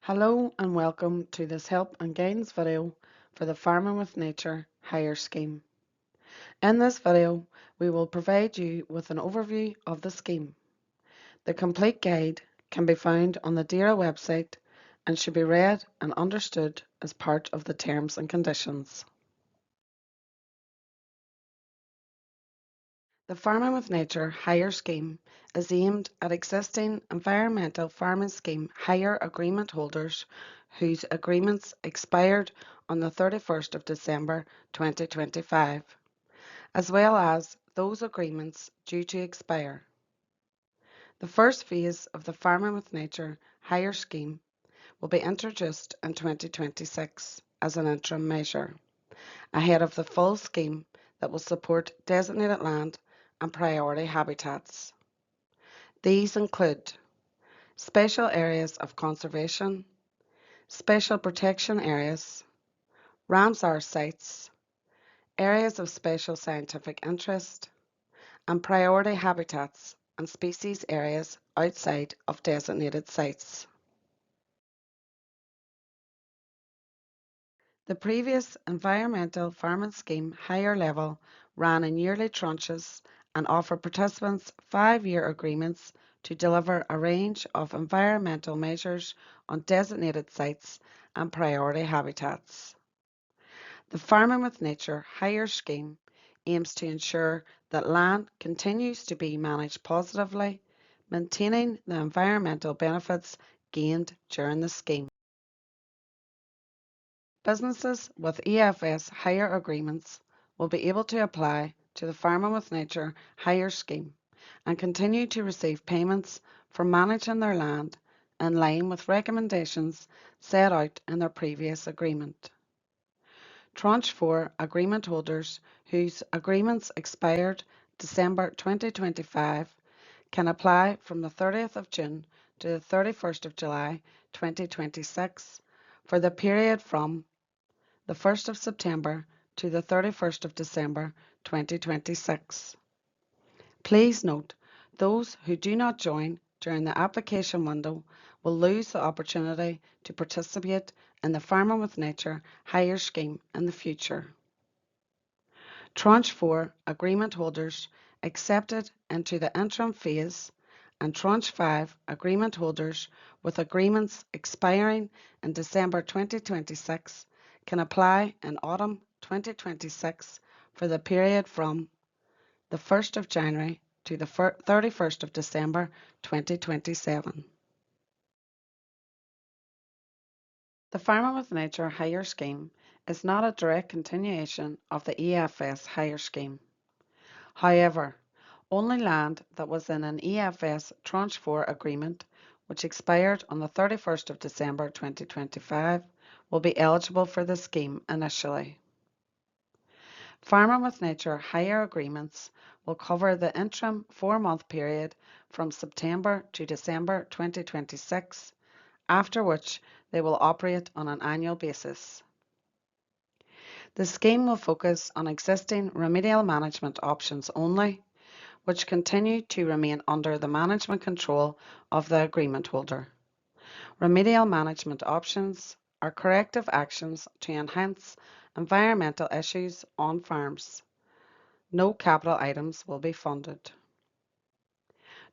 Hello and welcome to this help and guidance video for the Farming with Nature Hire Scheme. In this video, we will provide you with an overview of the scheme. The complete guide can be found on the DAERA website and should be read and understood as part of the terms and conditions. The Farming with Nature Hire Scheme is aimed at existing environmental farming scheme hire agreement holders whose agreements expired on the 31st of December 2025, as well as those agreements due to expire. The first phase of the Farming with Nature Hire Scheme will be introduced in 2026 as an interim measure, ahead of the full scheme that will support designated land and priority habitats. These include special areas of conservation, special protection areas, Ramsar sites, areas of special scientific interest, and priority habitats and species areas outside of designated sites. The previous environmental farming scheme higher level ran in yearly tranches and offered participants 5-year agreements to deliver a range of environmental measures on designated sites and priority habitats. The Farming with Nature higher scheme aims to ensure that land continues to be managed positively, maintaining the environmental benefits gained during the scheme. Businesses with EFS hire agreements will be able to apply to the Farming with Nature hire scheme and continue to receive payments for managing their land in line with recommendations set out in their previous agreement. Tranche 4 agreement holders whose agreements expired December 2025 can apply from the 30th of June to the 31st of July 2026 for the period from the 1st of September to the 31st of December 2026. Please note, those who do not join during the application window will lose the opportunity to participate in the Farming with Nature hire scheme in the future. Tranche 4 agreement holders accepted into the interim phase and Tranche 5 agreement holders with agreements expiring in December 2026 can apply in autumn 2026 for the period from the 1st of January to the 31st of December 2027. The Farming with Nature hire scheme is not a direct continuation of the EFS hire scheme. However, only land that was in an EFS Tranche 4 agreement, which expired on the 31st of December 2025, will be eligible for the scheme initially. Farming with Nature hire agreements will cover the interim 4-month period from September to December 2026, after which they will operate on an annual basis. The scheme will focus on existing remedial management options only, which continue to remain under the management control of the agreement holder. Remedial management options are corrective actions to enhance environmental issues on farms. No capital items will be funded.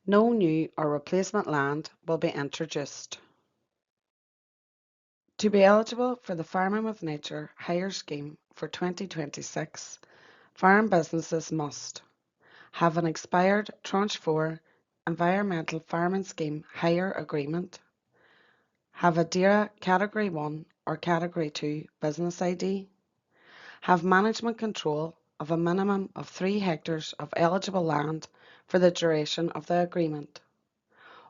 No new or replacement land will be introduced. To be eligible for the Farming with Nature hire scheme for 2026, farm businesses must have an expired Tranche 4 Environmental Farming Scheme hire agreement, have a DAERA Category 1 or Category 2 business ID, have management control of a minimum of 3 hectares of eligible land for the duration of the agreement.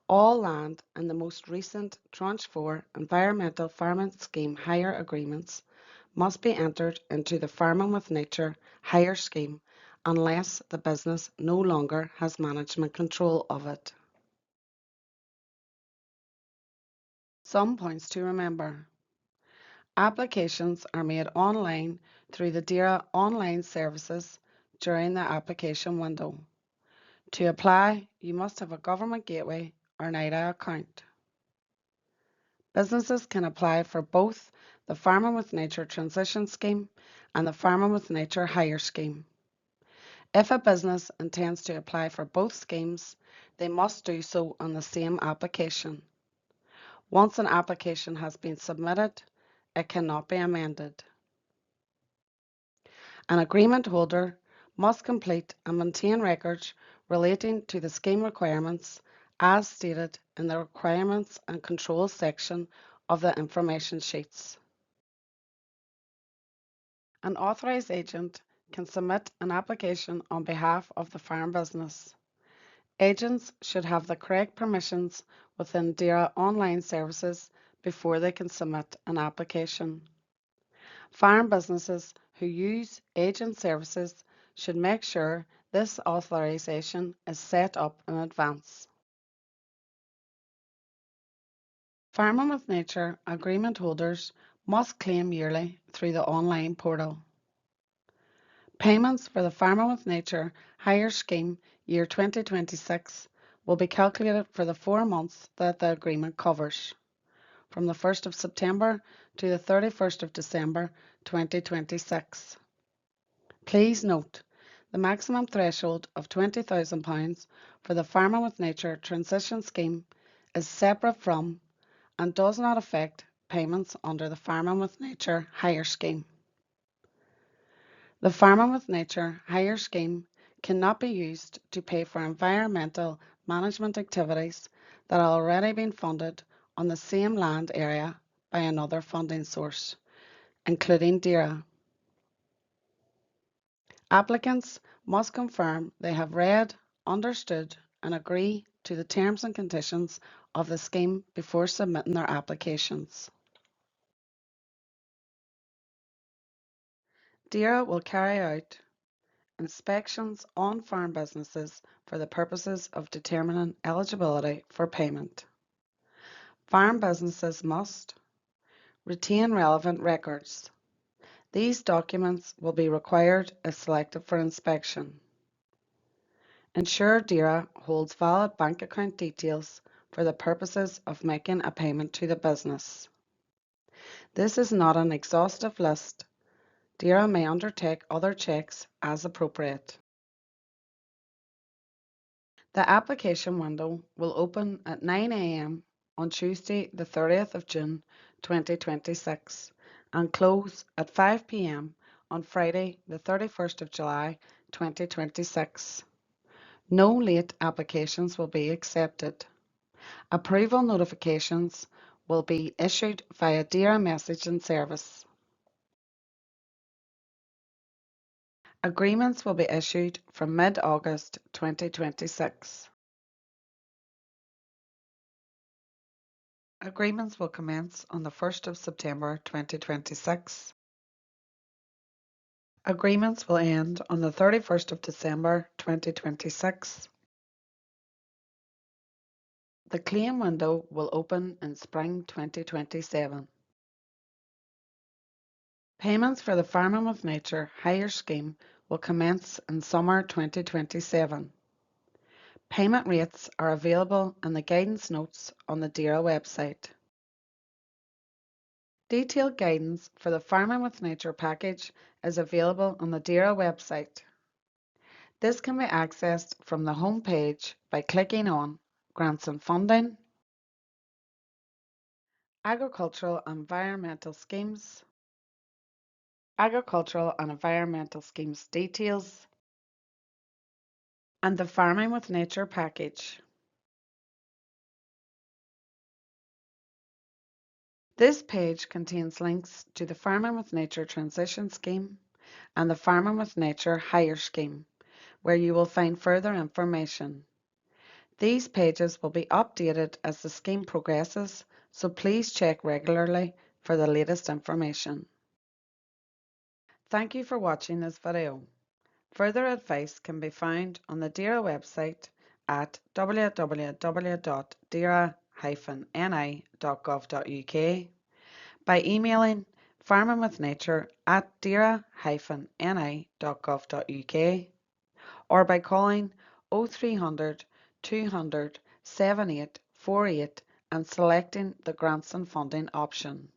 All land in the most recent Tranche 4 Environmental Farming Scheme hire agreements must be entered into the Farming with Nature hire scheme unless the business no longer has management control of it. Some points to remember. Applications are made online through the DAERA online services during the application window. To apply, you must have a Government Gateway or NIDA account. Businesses can apply for both the Farming with Nature Transition Scheme and the Farming with Nature Hire Scheme. If a business intends to apply for both schemes, they must do so on the same application. Once an application has been submitted, it cannot be amended. An agreement holder must complete and maintain records relating to the scheme requirements as stated in the Requirements and Controls section of the information sheets. An authorised agent can submit an application on behalf of the farm business. Agents should have the correct permissions within DAERA online services before they can submit an application. Farm businesses who use agent services should make sure this authorization is set up in advance. Farming with Nature agreement holders must claim yearly through the online portal. Payments for the Farming with Nature Hire Scheme year 2026 will be calculated for the 4 months that the agreement covers, from the 1st of September to the 31st of December 2026. Please note, the maximum threshold of £20,000 for the Farming with Nature Transition Scheme is separate from and does not affect payments under the Farming with Nature Hire Scheme. The Farming with Nature Hire Scheme cannot be used to pay for environmental management activities that are already being funded on the same land area by another funding source, including DAERA. Applicants must confirm they have read, understood and agree to the terms and conditions of the scheme before submitting their applications. DAERA will carry out inspections on farm businesses for the purposes of determining eligibility for payment. Farm businesses must retain relevant records. These documents will be required if selected for inspection. Ensure DAERA holds valid bank account details for the purposes of making a payment to the business. This is not an exhaustive list. DAERA may undertake other checks as appropriate. The application window will open at 9 a.m. on Tuesday the 30th of June 2026 and close at 5 p.m. on Friday the 31st of July 2026. No late applications will be accepted. Approval notifications will be issued via DAERA messaging service. Agreements will be issued from mid-August 2026. Agreements will commence on the 1st of September 2026. Agreements will end on the 31st of December 2026. The claim window will open in spring 2027. Payments for the Farming with Nature Hire Scheme will commence in summer 2027. Payment rates are available in the guidance notes on the DAERA website. Detailed guidance for the Farming with Nature package is available on the DAERA website. This can be accessed from the home page by clicking on Grants and Funding, Agricultural and Environmental Schemes, Agricultural and Environmental Schemes Details, and the Farming with Nature package. This page contains links to the Farming with Nature Transition Scheme and the Farming with Nature Hire Scheme, where you will find further information. These pages will be updated as the scheme progresses, so please check regularly for the latest information. Thank you for watching this video. Further advice can be found on the DAERA website at www.daera-ni.gov.uk, by emailing farmingwithnature@daera-ni.gov.uk, or by calling 0300 200 7848 and selecting the grants and funding option.